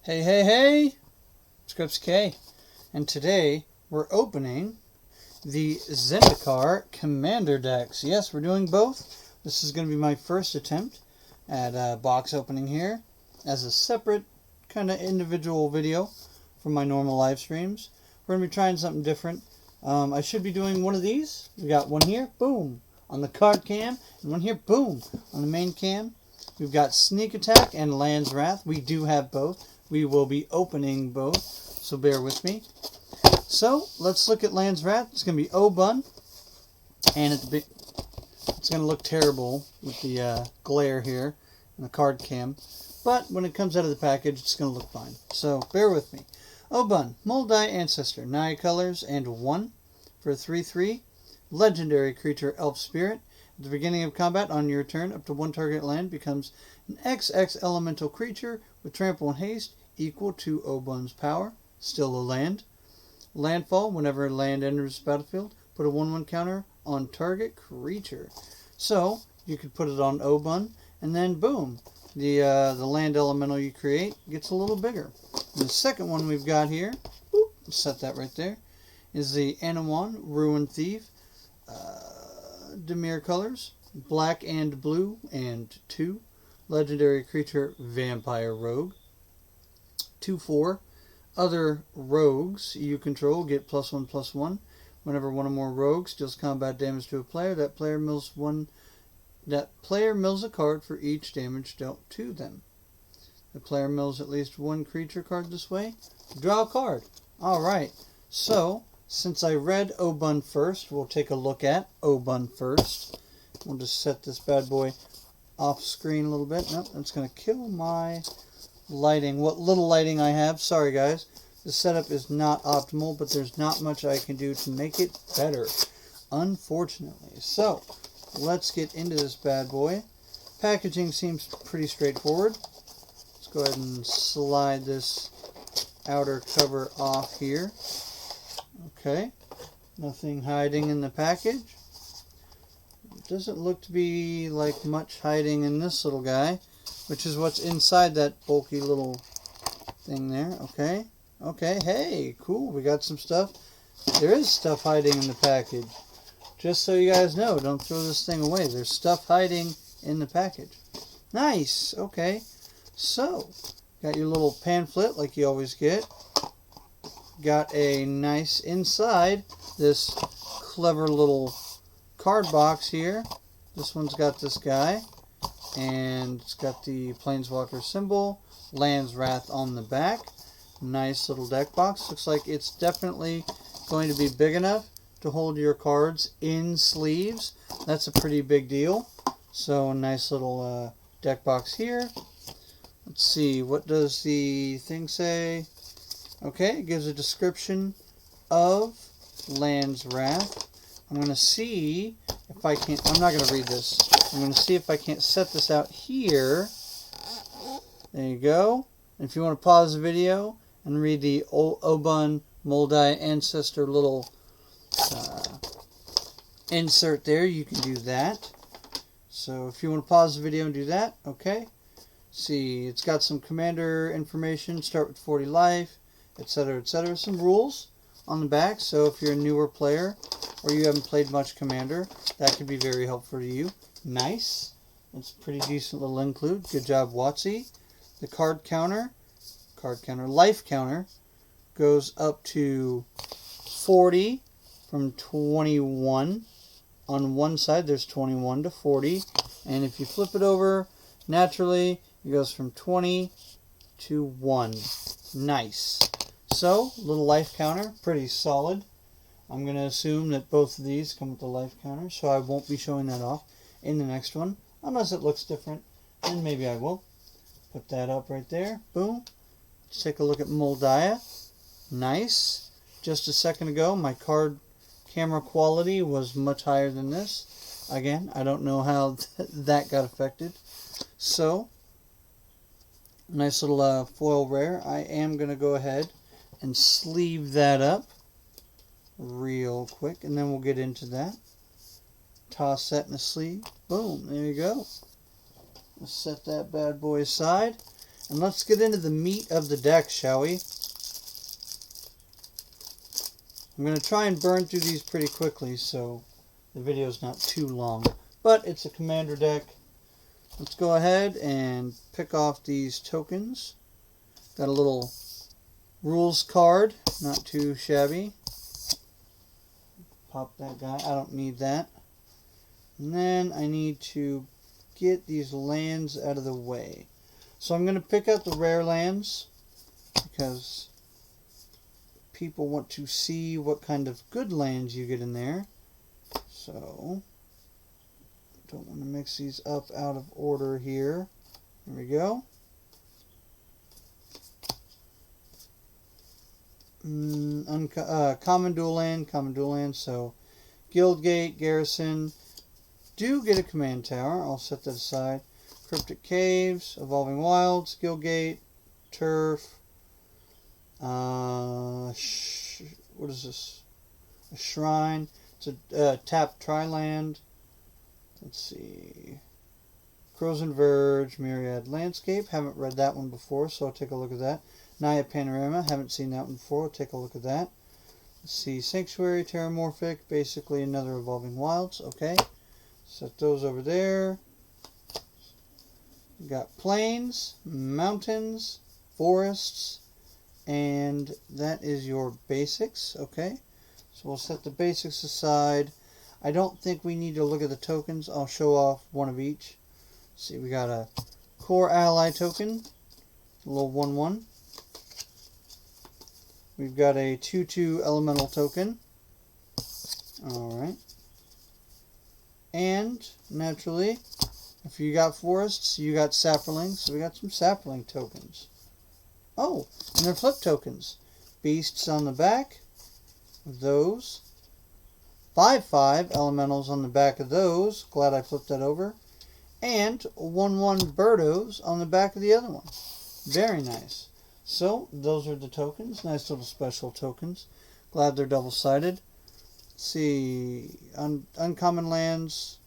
Hey, hey, hey! Scripts K. And today we're opening the Zendikar Commander decks. Yes, we're doing both. This is going to be my first attempt at box opening here as a separate kind of individual video from my normal live streams. We're going to be trying something different. I should be doing one of these. We got one here, boom, on the card cam, and one here, boom, on the main cam. We've got Sneak Attack and Land's Wrath. We do have both. We will be opening both, so bear with me. So, let's look at Land's Wrath. It's going to be Obun, and it's going to look terrible with the glare here and the card cam. But when it comes out of the package, it's going to look fine. So, bear with me. Obun, Moldai Ancestor, 9 colors and 1 for 3/3. Legendary creature, Elf Spirit. At the beginning of combat, on your turn, up to one target land becomes an XX elemental creature with trample and haste equal to Obun's power. Still a land. Landfall, whenever land enters the battlefield, put a 1/1 counter on target creature. So, you could put it on Obun, and then boom, the land elemental you create gets a little bigger. And the second one we've got here, set that right there, is the Anawan, Ruin Thief. Demir colors, black and blue, and 2. Legendary creature, Vampire Rogue. 2/4. Other rogues you control get +1/+1. Whenever one or more rogues deals combat damage to a player, that player mills a card for each damage dealt to them. The player mills at least one creature card this way. Draw a card. Alright, so since I read Obun first, we'll take a look at Obun first. We'll just set this bad boy off screen a little bit. Nope, that's going to kill my lighting. What little lighting I have. Sorry guys. The setup is not optimal, but there's not much I can do to make it better, unfortunately. So, let's get into this bad boy. Packaging seems pretty straightforward. Let's go ahead and slide this outer cover off here. Okay, nothing hiding in the package. It doesn't look to be like much hiding in this little guy, which is what's inside that bulky little thing there. Okay, hey, cool, we got some stuff. There is stuff hiding in the package. Just so you guys know, don't throw this thing away. There's stuff hiding in the package. Nice, okay. So, got your little pamphlet like you always get. Got a nice inside this clever little card box here. This one's got this guy, and it's got the Planeswalker symbol, Land's Wrath on the back. Nice little deck box. Looks like it's definitely going to be big enough to hold your cards in sleeves. That's a pretty big deal. So, nice little deck box here. Let's see, what does the thing say? Okay, it gives a description of Land's Wrath. I'm going to see if I can... I'm not going to read this. I'm going to see if I can't set this out here. There you go. And if you want to pause the video and read the Obun Moldai Ancestor little insert there, you can do that. So if you want to pause the video and do that, okay. See, it's got some commander information. Start with 40 life, etc., etc. Some rules on the back, so if you're a newer player or you haven't played much Commander, that could be very helpful to you. Nice. That's a pretty decent little include. Good job, Watsy. The life counter goes up to 40 from 21. On one side, there's 21 to 40, and if you flip it over, naturally, it goes from 20 to 1. Nice. So, little life counter, pretty solid. I'm going to assume that both of these come with a life counter, so I won't be showing that off in the next one, unless it looks different, and maybe I will. Put that up right there. Boom. Let's take a look at Moldaya. Nice. Just a second ago, my card camera quality was much higher than this. Again, I don't know how that got affected. So, nice little foil rare. I am going to go ahead and sleeve that up real quick, and then we'll get into that. Toss that in the sleeve. Boom, there you go. Let's set that bad boy aside. And let's get into the meat of the deck, shall we? I'm going to try and burn through these pretty quickly so the video is not too long. But it's a commander deck. Let's go ahead and pick off these tokens. Got a little rules card, not too shabby. Pop that guy, I don't need that. And then I need to get these lands out of the way. So I'm going to pick out the rare lands because people want to see what kind of good lands you get in there. So, don't want to mix these up out of order here. There we go. Common dual land, so Guildgate, Garrison, do get a command tower. I'll set that aside. Cryptic Caves, Evolving Wilds, Guildgate, Turf, what is this? A Shrine. It's a tap tri-land. Let's see. Crows and Verge, Myriad Landscape. Haven't read that one before, so I'll take a look at that. Naya Panorama. Haven't seen that one before. I'll take a look at that. Let's see. Sanctuary, Terramorphic. Basically another Evolving Wilds. Okay. Set those over there. We got plains, mountains, forests, and that is your basics. Okay. So we'll set the basics aside. I don't think we need to look at the tokens. I'll show off one of each. See, we got a core ally token, a little 1/1. We've got a 2/2 elemental token. Alright. And, naturally, if you got forests, you got saplings. So we got some sapling tokens. Oh, and they're flip tokens. Beasts on the back of those. 5/5 elementals on the back of those. Glad I flipped that over. And 1/1 Birdos on the back of the other one. Very nice. So, those are the tokens. Nice little special tokens. Glad they're double-sided. Let's see. Uncommon lands.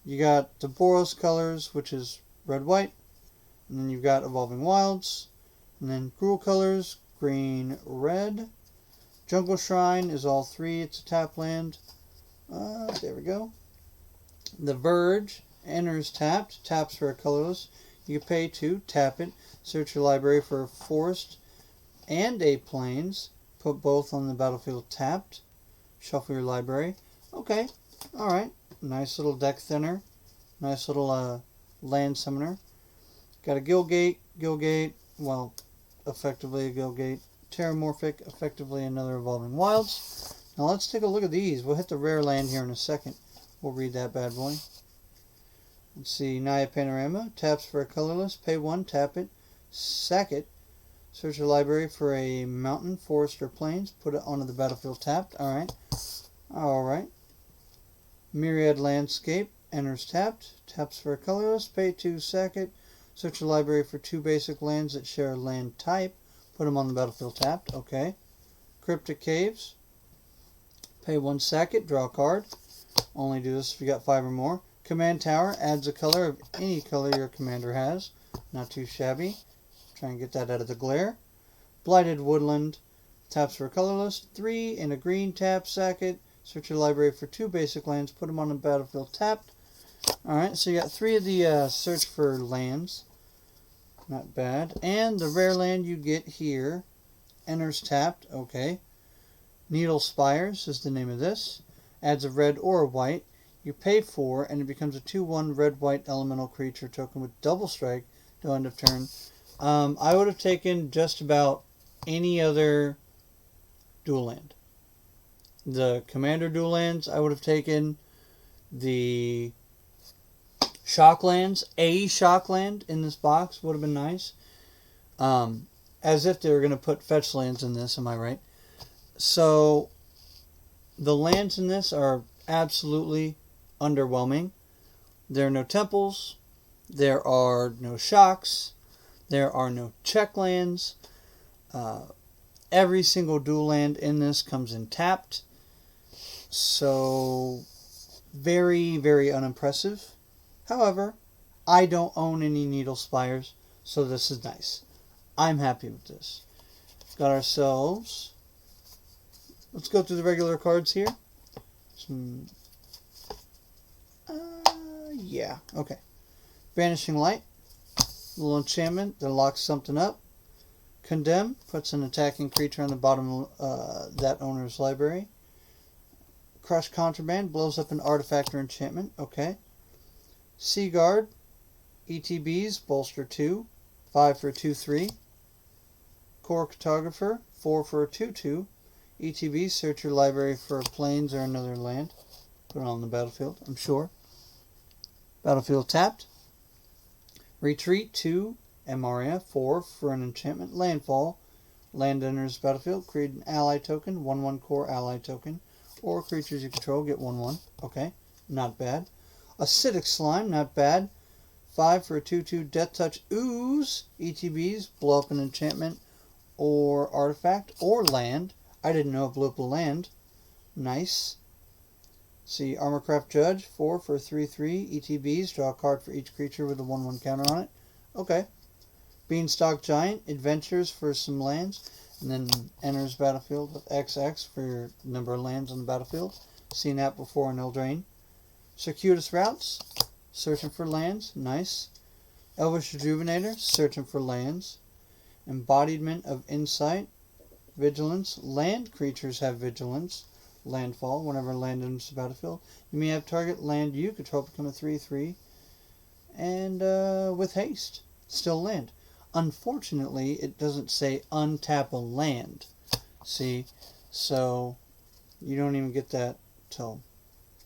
You got the Boros colors, which is red-white. And then you've got Evolving Wilds. And then Gruul colors, green-red. Jungle Shrine is all three. It's a tap land. There we go. The Verge enters tapped. Taps for a colorless. You can pay 2. Tap it. Search your library for a forest and a plains. Put both on the battlefield tapped. Shuffle your library. Okay. Alright. Nice little deck thinner. Nice little land summoner. Got a Guildgate. Well, effectively a Guildgate. Terramorphic. Effectively another Evolving Wilds. Now let's take a look at these. We'll hit the rare land here in a second. We'll read that bad boy. Let's see. Naya Panorama. Taps for a colorless. Pay 1. Tap it. Sack it. Search your library for a mountain, forest, or plains. Put it onto the battlefield tapped. Alright. Alright. Myriad Landscape. Enters tapped. Taps for a colorless. Pay 2. Sack it. Search your library for 2 basic lands that share a land type. Put them on the battlefield tapped. Okay. Cryptic Caves. Pay 1. Sack it. Draw a card. Only do this if you got 5 or more. Command Tower. Adds a color of any color your commander has. Not too shabby. Try and get that out of the glare. Blighted Woodland. Taps for a colorless. 3 and a green tap. Sack it. Search your library for 2 basic lands. Put them on the battlefield tapped. Alright, so you got 3 of the search for lands. Not bad. And the rare land you get here enters tapped. Okay. Needle Spires is the name of this. Adds a red or a white. You pay 4 and it becomes a 2/1 red-white elemental creature token with double strike till end of turn. I would have taken just about any other dual land. The commander dual lands, I would have taken the shock lands. A shock land in this box would have been nice. As if they were going to put fetch lands in this, am I right? So, the lands in this are absolutely underwhelming. There are no temples. There are no shocks. There are no check lands. Every single dual land in this comes in tapped. So, very, very unimpressive. However, I don't own any Needle Spires, So this is nice. I'm happy with this. Got ourselves... Let's go through the regular cards here. Yeah, okay. Vanishing Light. Little enchantment that locks something up. Condemn puts an attacking creature on the bottom of that owner's library. Crush Contraband blows up an artifact or enchantment. Okay. Sea Guard. ETBs bolster 2. 5 for a 2/3. Core Cartographer. 4 for a 2/2. ETB, search your library for planes or another land. Put it on the battlefield, I'm sure. Battlefield tapped. Retreat 2. MRF 4 for an enchantment. Landfall. Land enters battlefield. Create an ally token. 1/1 core ally token. Or creatures you control get 1/1. Okay, not bad. Acidic Slime, not bad. 5 for a 2/2 Death Touch Ooze. ETBs, blow up an enchantment or artifact or land. I didn't know it blew up a land. Nice. See, Armorcraft Judge, 4 for a 3/3 ETBs, draw a card for each creature with a 1/1 counter on it. Okay. Beanstalk Giant, adventures for some lands, and then enters battlefield with XX for your number of lands on the battlefield. Seen that before in Eldraine. Circuitous Routes, searching for lands. Nice. Elvish Rejuvenator, searching for lands. Embodiment of Insight, Vigilance. Land creatures have Vigilance. Landfall, whenever land enters the battlefield. You may have target land you control become a 3/3. And with haste, still land. Unfortunately, it doesn't say untap a land. See, so you don't even get that till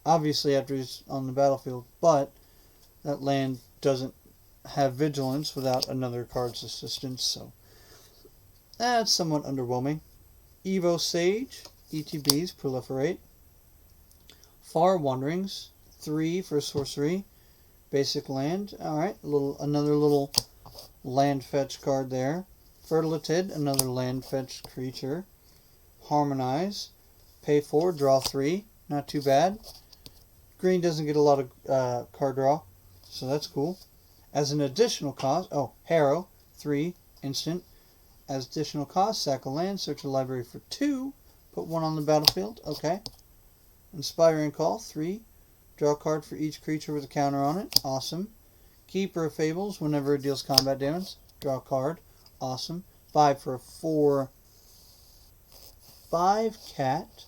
obviously after he's on the battlefield, but that land doesn't have vigilance without another card's assistance, so that's somewhat underwhelming. Evo Sage, ETBs proliferate. Far Wanderings, 3 for sorcery. Basic land. Alright, another little land fetch card there. Fertilitid, another land fetch creature. Harmonize. Pay 4, draw 3. Not too bad. Green doesn't get a lot of card draw, so that's cool. As an additional cost, Harrow, 3, instant. As additional cost, sack a land, search a library for 2, put 1 on the battlefield. Okay. Inspiring Call, 3. Draw a card for each creature with a counter on it. Awesome. Keeper of Fables, whenever it deals combat damage, draw a card. Awesome. 5 for a 4/5 cat.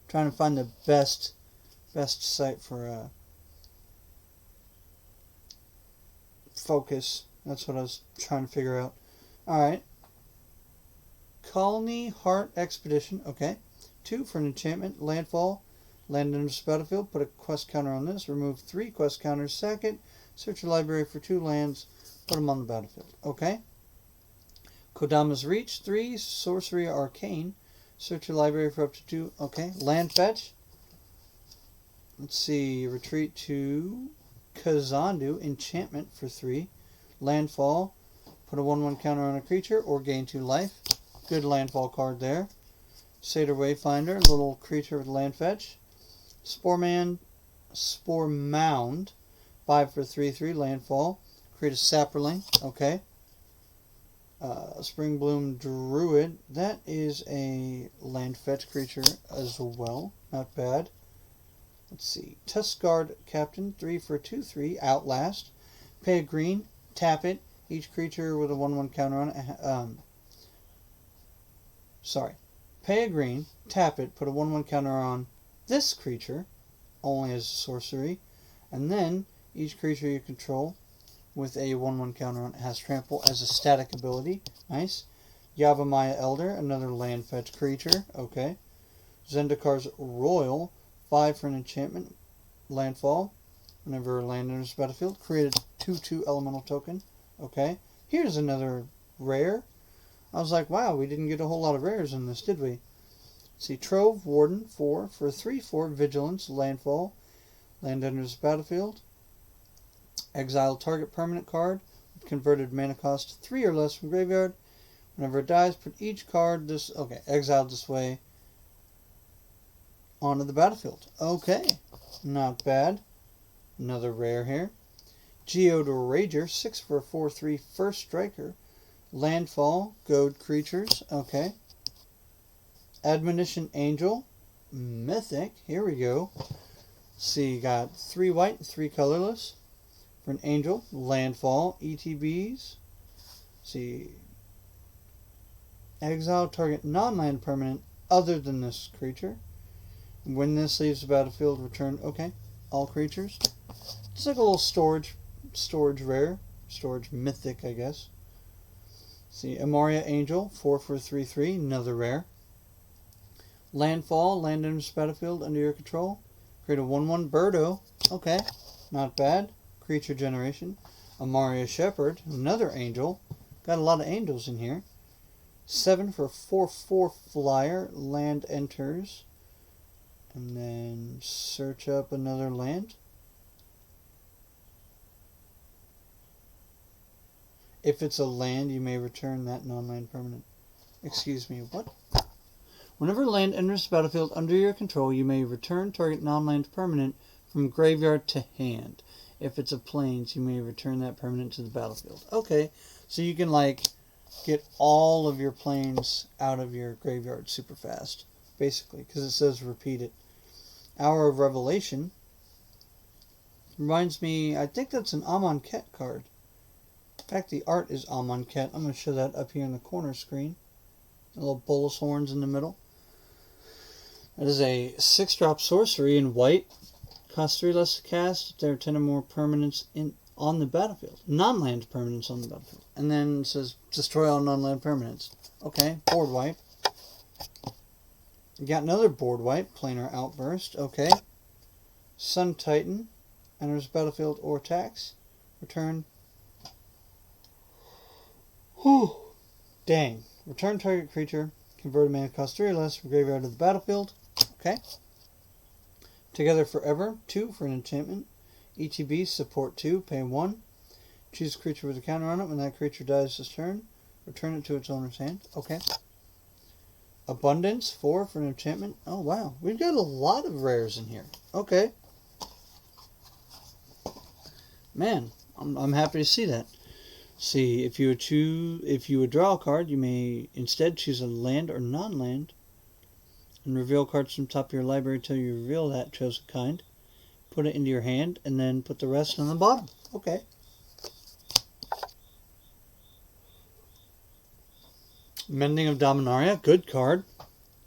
Trying to find the best site for focus. That's what I was trying to figure out. Alright. Colony Heart Expedition. Okay. 2 for an enchantment. Landfall. Land enters the battlefield. Put a quest counter on this. Remove 3 quest counters. Second. Search your library for 2 lands. Put them on the battlefield. Okay. Kodama's Reach. 3. Sorcery Arcane. Search your library for up to 2. Okay. Land fetch. Let's see. Retreat to Kazandu. Enchantment for 3. Landfall. Put a 1/1 counter on a creature or gain 2 life. Good landfall card there. Satyr Wayfinder. Little creature with land fetch. Spore Mound. 5 for 3/3 landfall. Create a sapperling. Okay. Spring Bloom Druid. That is a land fetch creature as well. Not bad. Let's see. Tuskguard Captain. 3 for 2/3 Outlast. Pay a green. Tap it. Each creature with a 1/1 counter on it. Pay a green. Tap it. Put a 1/1 counter on this creature. Only as a sorcery. And then each creature you control with a 1/1 counter on it has trample as a static ability. Nice. Yavimaya Elder, another land fetch creature. Okay. Zendikar's Royal, 5 for an enchantment. Landfall. Whenever land enters the battlefield, create a 2/2 elemental token. Okay. Here's another rare. I was like, wow, we didn't get a whole lot of rares in this, did we? See, Trove Warden, 4 for a 3/4 Vigilance, Landfall. Land enters the battlefield. Exile target permanent card with converted mana cost 3 or less from graveyard. Whenever it dies, put each card exiled this way onto the battlefield. Okay, not bad. Another rare here. Geodor Rager, 6 for a 4/3 first striker. Landfall, goad creatures, okay. Admonition Angel, mythic, here we go. See, you got 3 white, 3 colorless. For an angel, landfall, ETBs. See, exile target non-land permanent other than this creature. When this leaves the battlefield, return, okay, all creatures. It's like a little storage rare, storage mythic, I guess. See, Amoria Angel, 4 for 3/3, another rare. Landfall, land enters the battlefield under your control. Create a 1/1 Birdo, okay, not bad. Creature generation. Amoria Shepherd, another angel. Got a lot of angels in here. 7 for 4/4 flyer, land enters. And then search up another land. If it's a land, you may return that non-land permanent. Excuse me, what? Whenever land enters the battlefield under your control, you may return target non-land permanent from graveyard to hand. If it's a plains, you may return that permanent to the battlefield. Okay, so you can like get all of your plains out of your graveyard super fast, basically, because it says repeat it. Hour of Revelation reminds me, I think that's an Amonkhet card. In fact, the art is Amonkhet. I'm going to show that up here in the corner screen. A little bolus horns in the middle. That is a 6-drop sorcery in white. Costs 3 less to cast if there are 10 or more permanents on the battlefield. Non-land permanents on the battlefield. And then it says destroy all non-land permanents. Okay, board wipe. You got another board wipe, Planar Outburst. Okay. Sun Titan enters battlefield or attacks. Return. Whew. Dang. Return target creature. Convert a mana cost 3 or less from graveyard to the battlefield. Okay. Together Forever, 2 for an enchantment. ETB, support 2, pay 1. Choose a creature with a counter on it. When that creature dies this turn, return it to its owner's hand. Okay. Abundance, 4 for an enchantment. Oh, wow. We've got a lot of rares in here. Okay. Man, I'm happy to see that. See, if you would draw a card, you may instead choose a land or non-land and reveal cards from the top of your library until you reveal that chosen kind. Put it into your hand and then put the rest on the bottom. Okay. Mending of Dominaria, good card.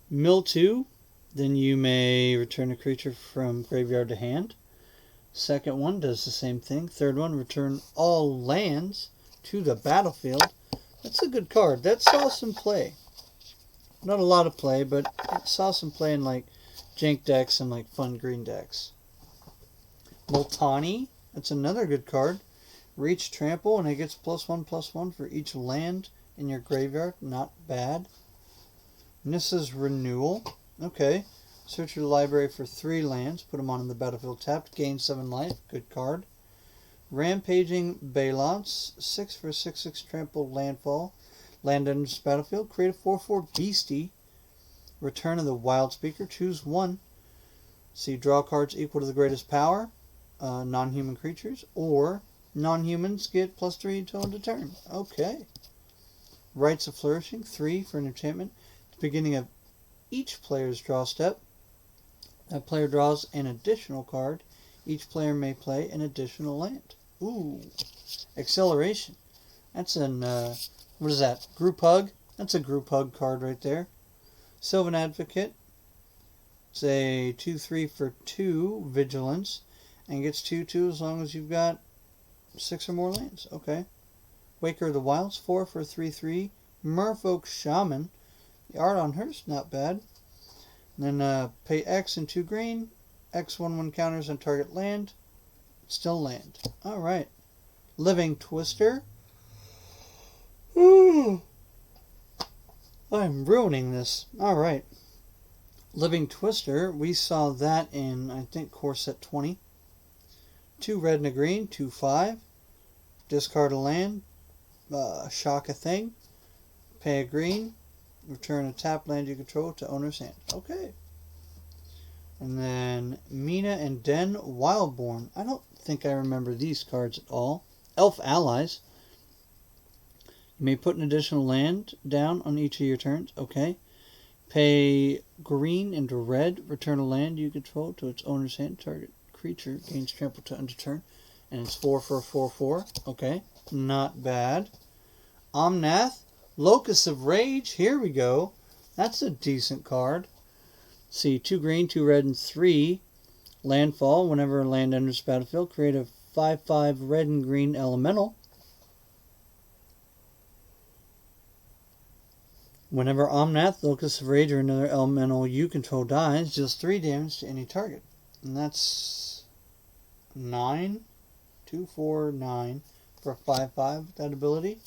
Mill 2, then you may return a creature from graveyard to hand. Second one does the same thing. Third one, return all lands to the battlefield. That's a good card. That saw some play. Not a lot of play, but it saw some play in like jank decks and like fun green decks. Multani, that's another good card. Reach Trample, and it gets +1/+1 for each land in your graveyard. Not bad. Nissa's Renewal. Okay. Search your library for 3 lands. Put them on the battlefield tapped. Gain 7 life. Good card. Rampaging Balots. 6 for 6/6 Trample Landfall. Land enters battlefield. Create a 4/4 Beastie. Return of the Wild Speaker. Choose 1. See, draw cards equal to the greatest power. Non-human creatures. Or non-humans get +3 until end of turn. Okay. Rites of Flourishing. 3 for an enchantment. At the beginning of each player's draw step, that player draws an additional card. Each player may play an additional land. Ooh. Acceleration. That's an, what is that? Group Hug? That's a Group Hug card right there. Sylvan Advocate. It's a 2/3 for 2 Vigilance. And gets 2/2 as long as you've got 6 or more lands. Okay. Waker of the Wilds. 4 for 3/3 Merfolk Shaman. The art on her's not bad. And then pay X and 2 green. X 1/1 counters on target land. Still land. Alright. Living Twister. Ooh. I'm ruining this. Alright. Living Twister. We saw that in, I think, core set 20. 2 red and a green. 2/5. Discard a land. Shock a thing. Pay a green. Return a tap land you control to owner's hand. Okay. And then Mina and Den Wildborn. I don't think I remember these cards at all. Elf Allies. You may put an additional land down on each of your turns. Okay. Pay green into red. Return a land you control to its owner's hand. Target creature gains trample to end of turn. And it's 4 for a 4/4. Okay. Not bad. Omnath. Locus of Rage. Here we go. That's a decent card. See, 2 green, 2 red, and 3 landfall. Whenever a land enters the battlefield, create a 5/5 red and green elemental. Whenever Omnath, Locus of Rage, or another elemental you control dies, deals 3 damage to any target. And that's 9, 2, 4, 9 for a 5/5 with that ability.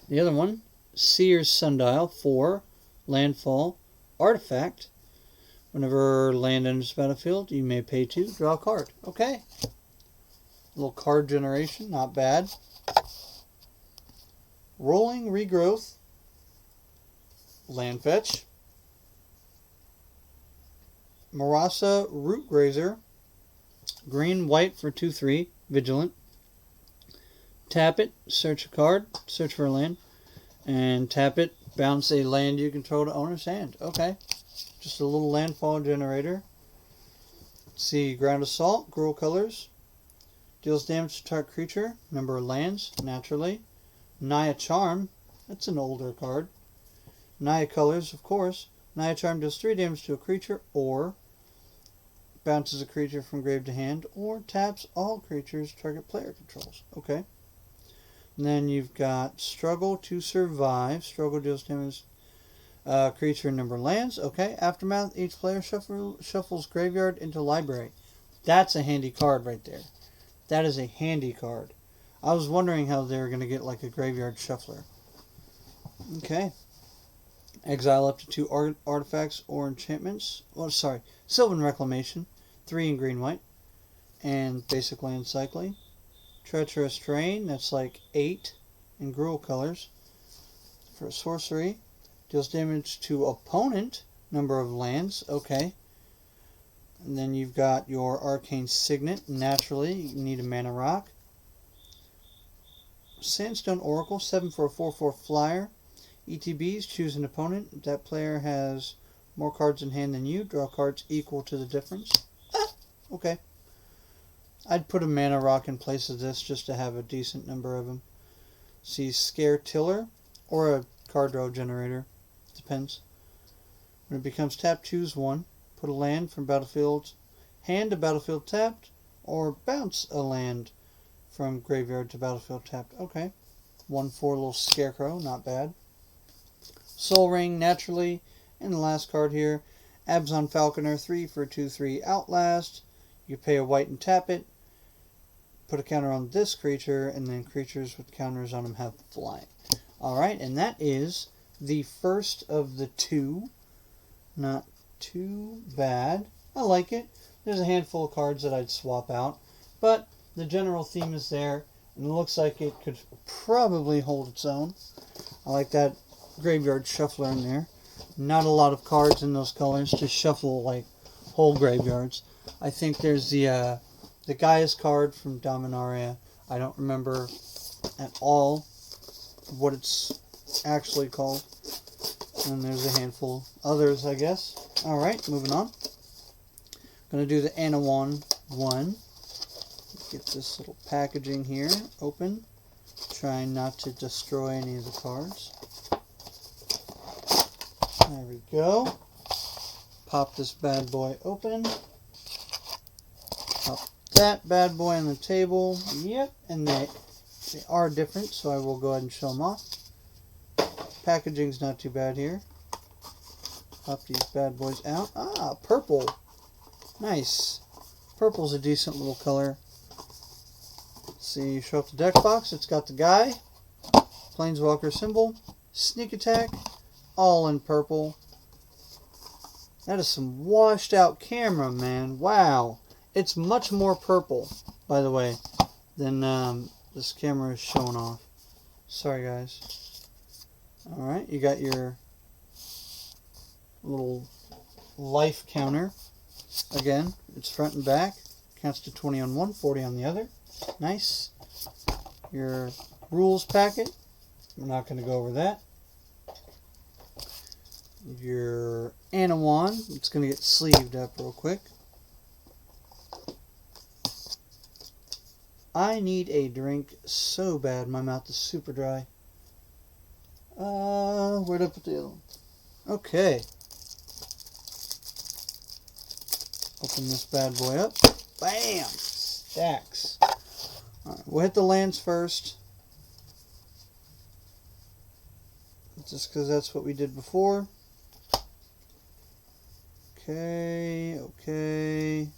The other one, Seer's Sundial, 4 landfall. Artifact. Whenever land enters the battlefield, you may pay 2, draw a card. Okay. A little card generation, not bad. Rolling Regrowth. Land fetch. Marasa Root Grazer. Green, white for 2/3. Vigilant. Tap it, search a card, search for a land, and tap it, bounce a land you control to owner's hand. Okay. Just a little landfall generator. Let's see, Ground Assault, Gruul colors. Deals damage to target creature, number of lands, naturally. Naya Charm, that's an older card. Naya colors, of course. Naya Charm deals 3 damage to a creature, or bounces a creature from grave to hand, or taps all creatures target player controls. Okay. And then you've got Struggle to Survive. Struggle deals damage creature number lands. Okay. Aftermath. Each player shuffles graveyard into library. That's a handy card right there. That is a handy card. I was wondering how they were going to get like a graveyard shuffler. Okay. Exile up to 2 artifacts or enchantments. Oh, sorry. Sylvan Reclamation. 3 in green white. And basic land cycling. Treacherous Terrain. That's like 8 in Gruul colors. For a sorcery. Deals damage to opponent. Number of lands. Okay. And then you've got your Arcane Signet. Naturally, you need a mana rock. Sandstone Oracle. 7 for a 4/4 flyer. ETBs, choose an opponent. If that player has more cards in hand than you, draw cards equal to the difference. Okay. I'd put a mana rock in place of this just to have a decent number of them. See, Scare Tiller, or a card draw generator. Depends. When it becomes tapped, choose 1. Put a land from battlefield, hand to battlefield tapped, or bounce a land from graveyard to battlefield tapped. Okay. 1/4 little scarecrow, not bad. Soul Ring, naturally. And the last card here, Abzan Falconer, 3 for 2/3 Outlast. You pay a white and tap it. Put a counter on this creature, and then creatures with counters on them have flying. Alright, and that is the first of the 2. Not too bad. I like it. There's a handful of cards that I'd swap out, but the general theme is there, and it looks like it could probably hold its own. I like that graveyard shuffler in there. Not a lot of cards in those colors to shuffle like whole graveyards. I think there's the Gaia's card from Dominaria. I don't remember at all what it's actually called. And there's a handful others, I guess. Alright, moving on. Going to do the Anawan one. Get this little packaging here open. Trying not to destroy any of the cards. There we go. Pop this bad boy open. Pop that bad boy on the table. Yep, and they are different, so I will go ahead and show them off. Packaging's not too bad here. Pop these bad boys out. Ah, purple. Nice. Purple's a decent little color. See, you show up the deck box. It's got the guy, Planeswalker symbol, sneak attack, all in purple. That is some washed out camera, man. Wow. It's much more purple, by the way, than this camera is showing off. Sorry, guys. Alright, you got your little life counter. Again, it's front and back. Counts to 20 on one, 40 on the other. Nice. Your rules packet. We're not going to go over that. Your Anawan. It's going to get sleeved up real quick. I need a drink so bad. My mouth is super dry. Where'd I put the other one? Okay. Open this bad boy up. Bam! Stacks. Alright, we'll hit the lands first. Just because that's what we did before. Okay, okay.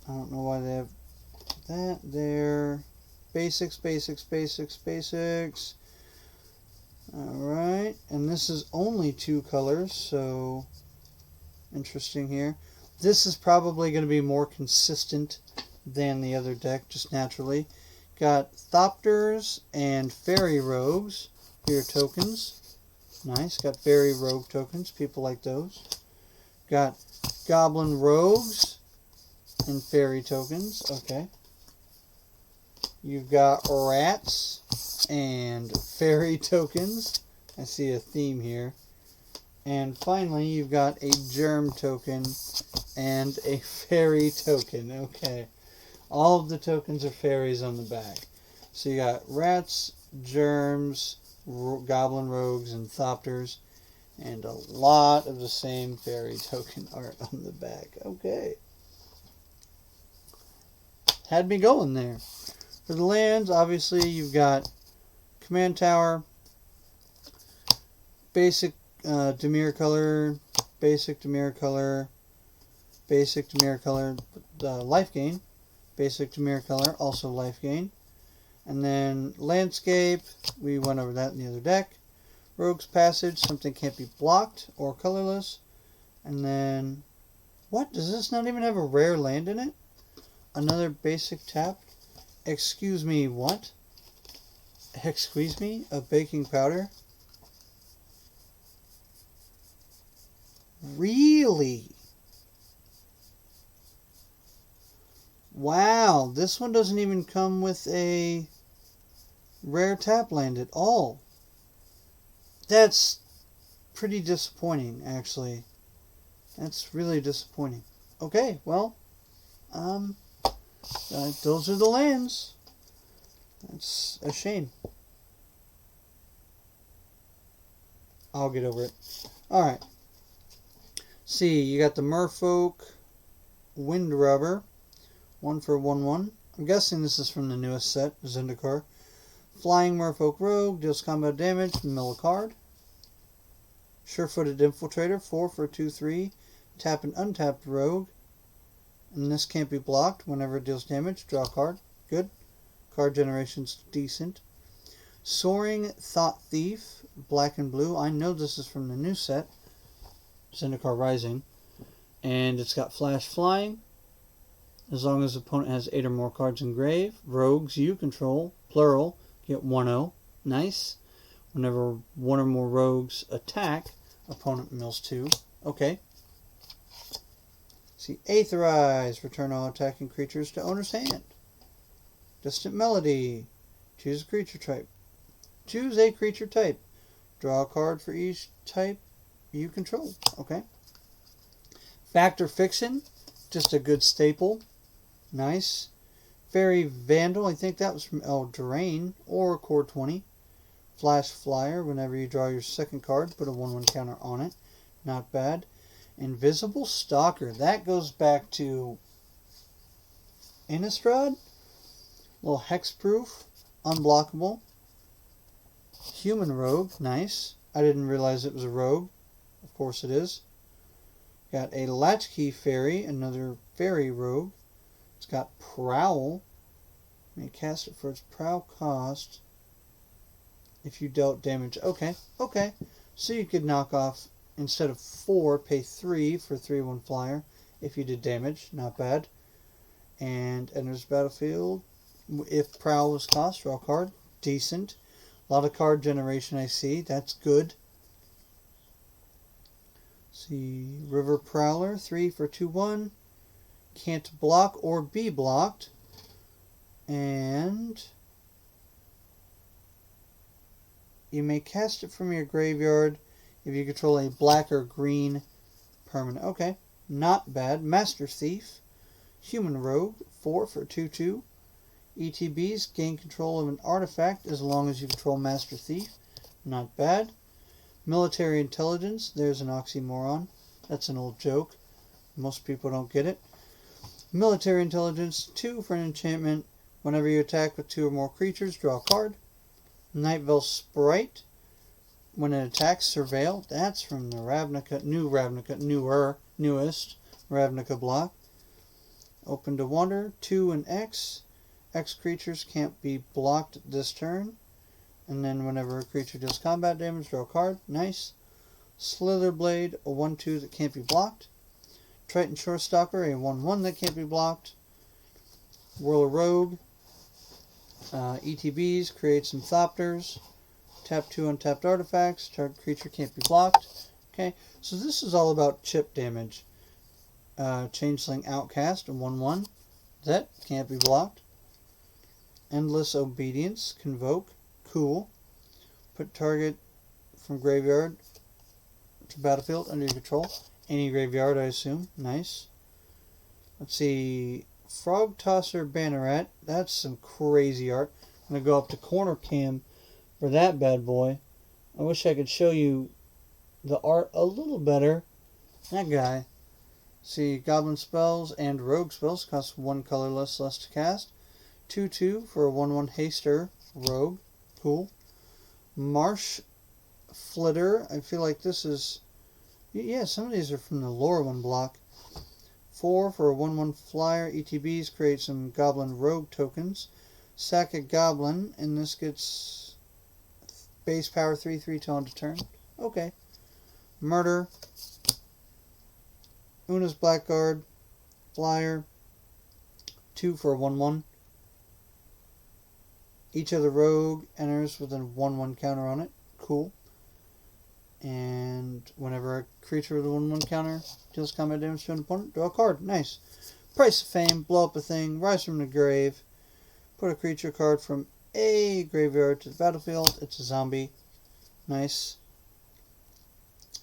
I don't know why they have that there. Basics, basics, basics, basics. Alright, and this is only 2 colors, so interesting here. This is probably going to be more consistent than the other deck, just naturally. Got Thopters and Fairy Rogues. Here tokens. Nice, got Fairy Rogue tokens. People like those. Got Goblin Rogues and Fairy tokens. Okay. You've got Rats and Fairy tokens. I see a theme here. And finally, you've got a Germ token and a Fairy token. Okay. All of the tokens are fairies on the back. So you got Rats, Germs, Goblin Rogues, and Thopters. And a lot of the same fairy token art on the back. Okay. Had me going there. For the lands, obviously, you've got Command Tower, basic Dimir color, basic Dimir color, basic Dimir color, life gain, basic Dimir color, also life gain. And then landscape, we went over that in the other deck. Rogue's Passage, something can't be blocked or colorless. And then, what? Does this not even have a rare land in it? Another basic tap. Excuse me, what? Excuse me? A baking powder? Really? Wow, this one doesn't even come with a rare tap land at all. That's pretty disappointing, actually. That's really disappointing. Okay, well, those are the lands. That's a shame. I'll get over it. Alright. See, you got the Merfolk Wind Rubber. 1 for 1/1. I'm guessing this is from the newest set, Zendikar. Flying Merfolk Rogue, deals combat damage, mill a card. Sure-footed Infiltrator, 4 for 2/3. Tap an untapped Rogue. And this can't be blocked. Whenever it deals damage, draw a card. Good. Card generation's decent. Soaring Thought Thief, black and blue. I know this is from the new set, Zendikar Rising. And it's got flash flying. As long as the opponent has 8 or more cards in grave. Rogues you control, plural, get 1/0. Nice. Whenever 1 or more rogues attack, opponent mills 2. Okay. See, Aetherize. Return all attacking creatures to owner's hand. Distant Melody. Choose a creature type. Choose a creature type. Draw a card for each type you control. Okay. Fact or Fiction. Just a good staple. Nice. Fairy Vandal. I think that was from Eldraine. Or Core 20. Flash Flyer. Whenever you draw your second card, put a 1/1 counter on it. Not bad. Invisible Stalker. That goes back to Innistrad. Little hexproof. Unblockable. Human Rogue. Nice. I didn't realize it was a rogue. Of course it is. Got a Latchkey Fairy. Another Fairy Rogue. It's got Prowl. You may cast it for its Prowl cost if you dealt damage. Okay. Okay. So you could knock off, instead of 4, pay 3 for 3/1 flyer if you did damage. Not bad. And enters battlefield. If Prowl was cost, draw a card. Decent. A lot of card generation I see. That's good. See, River Prowler, 3 for 2/1. Can't block or be blocked. And you may cast it from your graveyard if you control a black or green permanent. Okay, not bad. Master Thief, Human Rogue, 4 for 2/2. ETBs gain control of an artifact as long as you control Master Thief. Not bad. Military Intelligence, there's an oxymoron. That's an old joke. Most people don't get it. Military Intelligence, 2 for an enchantment. Whenever you attack with 2 or more creatures, draw a card. Night Veil Sprite, when it attacks, surveil. That's from the newest Ravnica block. Open to Wander, 2 and X. X creatures can't be blocked this turn. And then whenever a creature does combat damage, draw a card. Nice. Slitherblade, a 1/2 that can't be blocked. Triton Shorestalker, a 1/1 that can't be blocked. Whirler Rogue. ETBs, create some Thopters. Tap 2 untapped artifacts. Target creature can't be blocked. Okay, so this is all about chip damage. Changeling Outcast, a 1/1 that can't be blocked. Endless Obedience, Convoke, cool. Put target from graveyard to battlefield under your control. Any graveyard, I assume. Nice. Let's see. Frog Tosser Banneret. That's some crazy art. I'm going to go up to corner cam for that bad boy. I wish I could show you the art a little better. That guy. See, Goblin spells and Rogue spells cost 1 colorless less to cast. 2/2 for a 1/1 haster Rogue. Cool. Marsh Flitter. I feel like this is... Yeah, some of these are from the lower one block. 4 for a 1/1 flyer. ETBs create some Goblin Rogue tokens. Sack a Goblin, and this gets base power 3/3 till end of turn. Okay. Murder. Una's Blackguard. Flyer. 2 for a 1/1. Each of the rogue enters with a 1/1 counter on it. Cool. And whenever a creature with a 1/1 counter deals combat damage to an opponent, draw a card. Nice. Price of Fame, blow up a thing, rise from the grave, put a creature card from a graveyard to the battlefield. It's a zombie. Nice.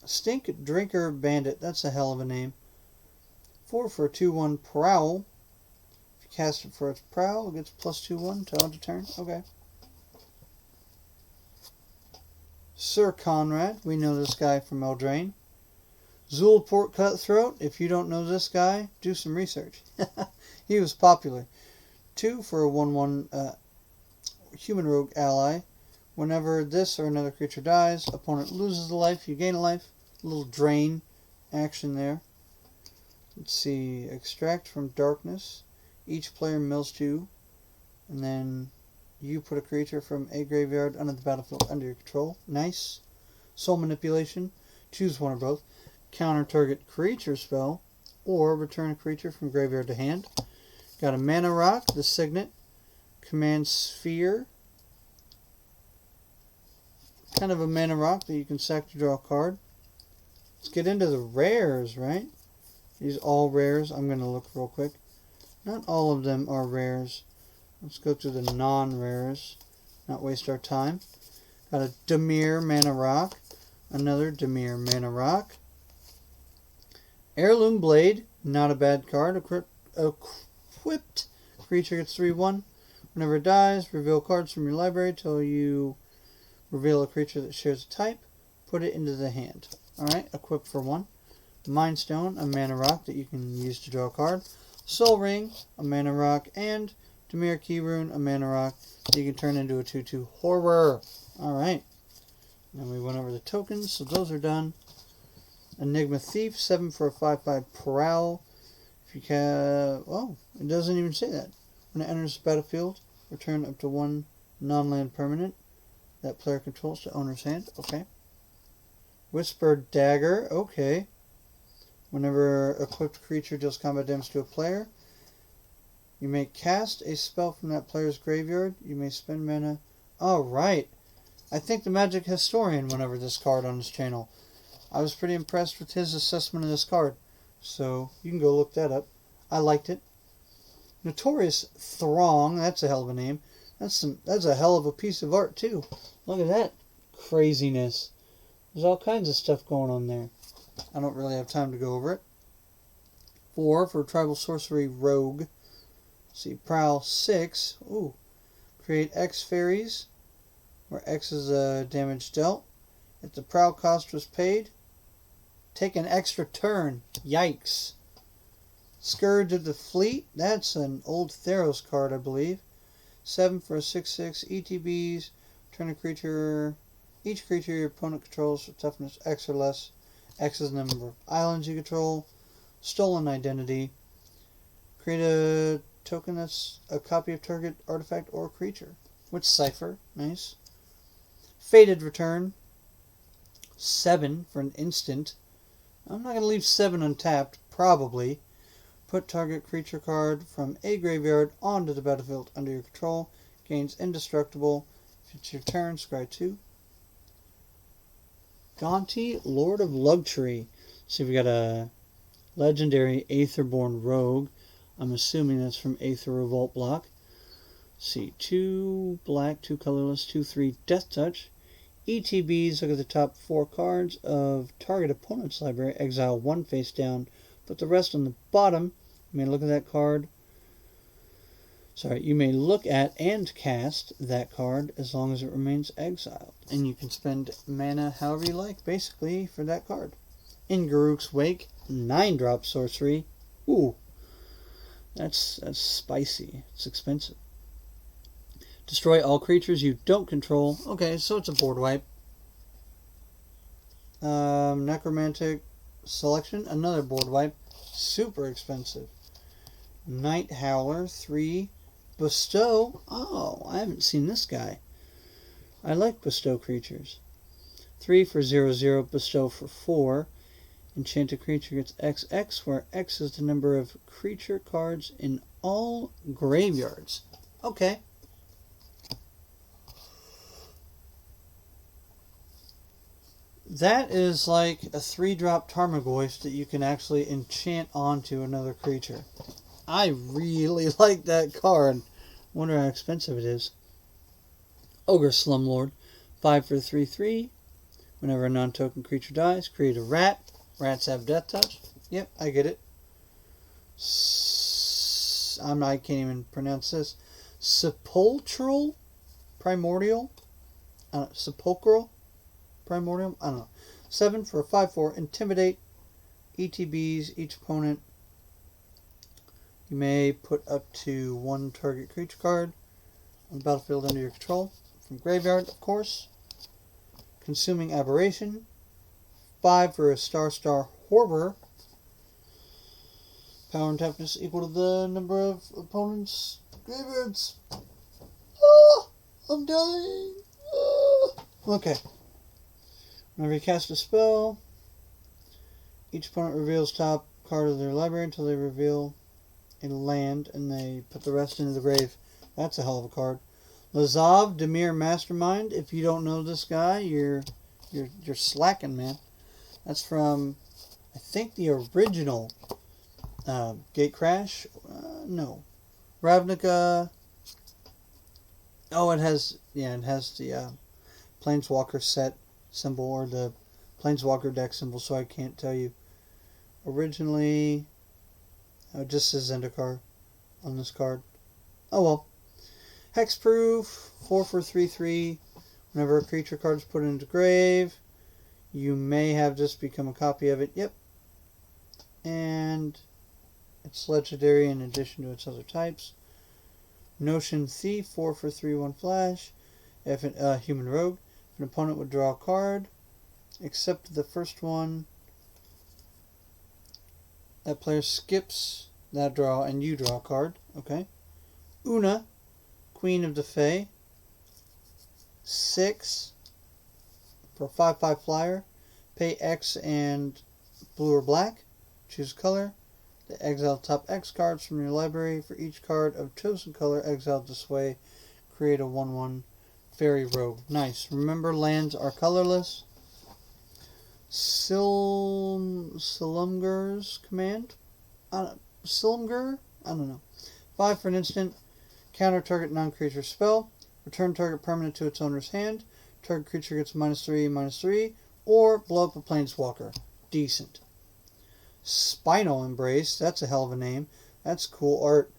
Stink Drinker Bandit, that's a hell of a name. 4 for a 2/1 Prowl. If you cast it for its Prowl, it gets +2/1 till end of turn. Okay. Sir Conrad, we know this guy from Eldraine. Zulport Cutthroat, if you don't know this guy, do some research. He was popular. 2 for a 1/1 Human Rogue ally. Whenever this or another creature dies, opponent loses a life, you gain a life. A little drain action there. Let's see, Extract from Darkness. Each player mills 2, and then you put a creature from a graveyard under the battlefield under your control. Nice. Soul Manipulation. Choose one or both. Counter target creature spell, or return a creature from graveyard to hand. Got a Mana Rock, the Signet. Command Sphere. Kind of a Mana Rock that you can sack to draw a card. Let's get into the rares, right? These all rares. I'm going to look real quick. Not all of them are rares. Let's go to the non-rares. Not waste our time. Got a Dimir Mana Rock. Another Dimir Mana Rock. Heirloom Blade. Not a bad card. Equipped creature gets 3/1. Whenever it dies, reveal cards from your library till you reveal a creature that shares a type. Put it into the hand. Alright, equipped for 1. Mind Stone, a Mana Rock that you can use to draw a card. Soul Ring, a Mana Rock, and Dimir Keyrune, a Mana Rock that you can turn into a 2/2 horror. Alright. Then we went over the tokens, so those are done. Enigma Thief, 7 for a 5/5 Prowl. If you can... Oh, it doesn't even say that. When it enters the battlefield, return up to 1 non-land permanent that player controls to owner's hand. Okay. Whispered Dagger. Okay. Whenever equipped creature deals combat damage to a player, you may cast a spell from that player's graveyard. You may spend mana. Alright. I think the Magic Historian went over this card on his channel. I was pretty impressed with his assessment of this card. So you can go look that up. I liked it. Notorious Throng, that's a hell of a name. That's a hell of a piece of art too. Look at that craziness. There's all kinds of stuff going on there. I don't really have time to go over it. 4 for Tribal Sorcery Rogue. See, Prowl 6. Ooh. Create X fairies, where X is damage dealt. If the prowl cost was paid, take an extra turn. Yikes. Scourge of the Fleet. That's an old Theros card, I believe. 7 for a 6/6 ETBs. Turn a creature. Each creature your opponent controls with toughness X or less. X is the number of islands you control. Stolen Identity. Create a token that's a copy of target artifact or creature. With Cipher. Nice. Fated Return. 7 for an instant. I'm not going to leave 7 untapped. Probably. Put target creature card from a graveyard onto the battlefield under your control. Gains indestructible. If it's your turn, scry 2. Gaunty, Lord of Luxury. So we got a legendary Aetherborn Rogue. I'm assuming that's from Aether Revolt block. See, 2 black, 2 colorless, 2/3 Death Touch. ETBs, look at the top 4 cards of target opponent's library. Exile 1 face down. Put the rest on the bottom. You may look at that card. Sorry, you may look at and cast that card as long as it remains exiled. And you can spend mana however you like, basically, for that card. In Garruk's Wake, 9-drop sorcery. Ooh, that's spicy. It's expensive. Destroy all creatures you don't control. Okay, so it's a board wipe. Necromantic Selection, another board wipe. Super expensive. Night Howler, 3. Bestow. Oh, I haven't seen this guy. I like bestow creatures. 3 for 0/0, bestow for 4. Enchanted creature gets XX, where X is the number of creature cards in all graveyards. Okay. That is like a 3-drop Tarmogoyf that you can actually enchant onto another creature. I really like that card. Wonder how expensive it is. Ogre Slumlord. 5 for 3/3. Whenever a non-token creature dies, create a rat. Rats have Death Touch. Yep, I get it. I can't even pronounce this. Sepulchral Primordial? Sepulchral Primordial? I don't know. 7 for a 5/4. Intimidate. ETBs, each opponent. You may put up to 1 target creature card on the battlefield under your control. From graveyard, of course. Consuming Aberration. 5 for a Star Horror. Power and toughness equal to the number of opponents' graveyards. Ah, I'm dying. Ah. Okay. Whenever you cast a spell, each opponent reveals top card of their library until they reveal a land, and they put the rest into the grave. That's a hell of a card. Lazav, Demir Mastermind. If you don't know this guy, you're slacking, man. That's from, I think, the original Gatecrash. No, Ravnica. Oh, it has the Planeswalker set symbol, or the Planeswalker deck symbol, so I can't tell you. Originally, it just says Zendikar on this card. Oh well. Hexproof, 4 for 3/3. Whenever a creature card is put into grave, you may have this become a copy of it. Yep. And it's legendary in addition to its other types. Notion Thief, 4 for 3/1 flash. If an human rogue, if an opponent would draw a card, except the first one, that player skips that draw and you draw a card. Okay. Una, Queen of the Fae. 6 for a 5/5 flyer. Pay X and blue or black. Choose color. The exile top X cards from your library. For each card of chosen color exiled this way, create a 1/1 fairy rogue. Nice. Remember, lands are colorless. Silumgar's command. Silumgar? I don't know. 5 for an instant. Counter target non-creature spell. Return target permanent to its owner's hand. Target creature gets -3/-3. Or blow up a planeswalker. Decent. Spinal Embrace. That's a hell of a name. That's cool art.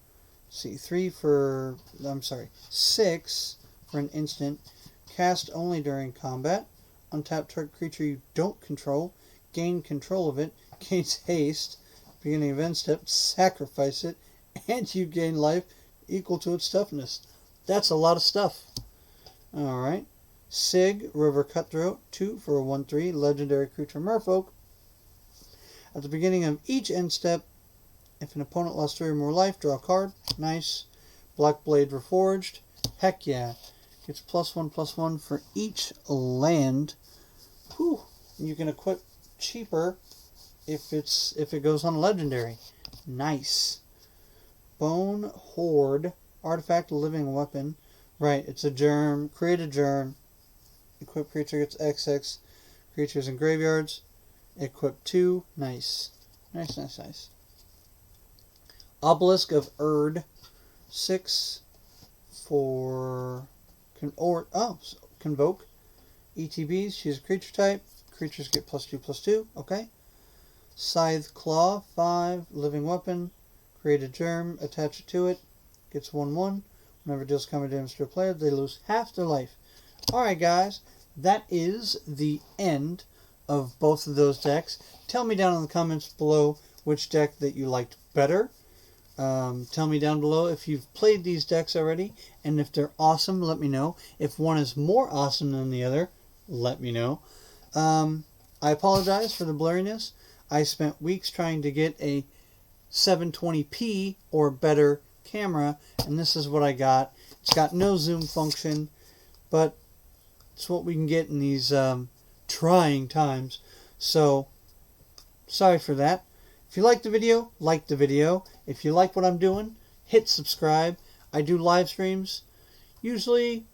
Let's see, 6 for an instant. Cast only during combat. Untap target creature you don't control. Gain control of it. Gains haste. Beginning of end step. Sacrifice it. And you gain life equal to its toughness. That's a lot of stuff. Alright. Sig, River Cutthroat. 2 for a 1/3. Legendary creature merfolk. At the beginning of each end step, if an opponent lost 3 or more life, draw a card. Nice. Black Blade Reforged. Heck yeah. Gets +1/+1 for each land. Whew. You can equip cheaper if it goes on legendary. Nice. Bone Horde. Artifact, living weapon. Right, it's a germ. Create a germ. Equip creature gets XX. Creatures in graveyards. Equip 2. Nice. Nice. Obelisk of Erd. 6 for Convoke. ETBs, choose a creature type. Creatures get +2/+2. Okay. Scythe Claw. 5. Living weapon. Create a germ. Attach it to it. Gets 1/1. Whenever it deals combat damage to a player, they lose half their life. Alright guys, that is the end of both of those decks. Tell me down in the comments below which deck that you liked better. Tell me down below if you've played these decks already, and if they're awesome, let me know. If one is more awesome than the other, let me know. I apologize for the blurriness. I spent weeks trying to get a 720p or better camera, and this is what I got. It's got no zoom function, but it's what we can get in these trying times. So, sorry for that. If you like the video, like the video. If you like what I'm doing, hit subscribe. I do live streams, usually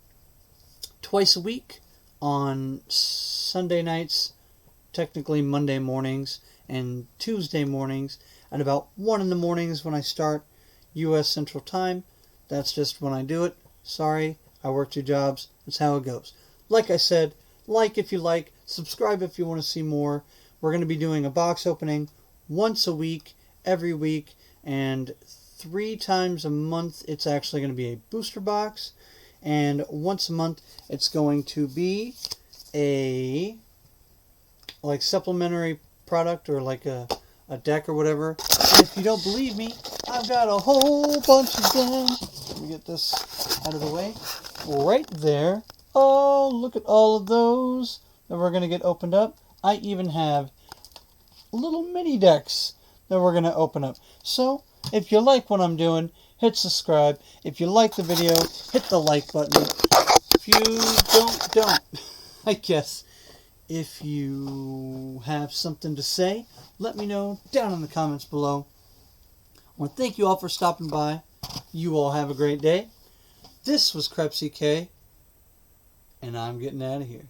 twice a week on Sunday nights, technically Monday mornings, and Tuesday mornings at about 1 in the mornings when I start U.S. Central Time. That's just when I do it. Sorry, I work 2 jobs. That's how it goes. Like I said, like if you like, subscribe if you want to see more. We're going to be doing a box opening once a week, every week, and 3 times a month it's actually going to be a booster box, and once a month it's going to be a supplementary product or like a deck or whatever. And if you don't believe me, I've got a whole bunch of them. Let me get this out of the way. Right there. Oh, look at all of those that we're going to get opened up. I even have little mini decks that we're going to open up. So, if you like what I'm doing, hit subscribe. If you like the video, hit the like button. If you don't. I guess. If you have something to say, let me know down in the comments below. I want to thank you all for stopping by. You all have a great day. This was CrepCK, and I'm getting out of here.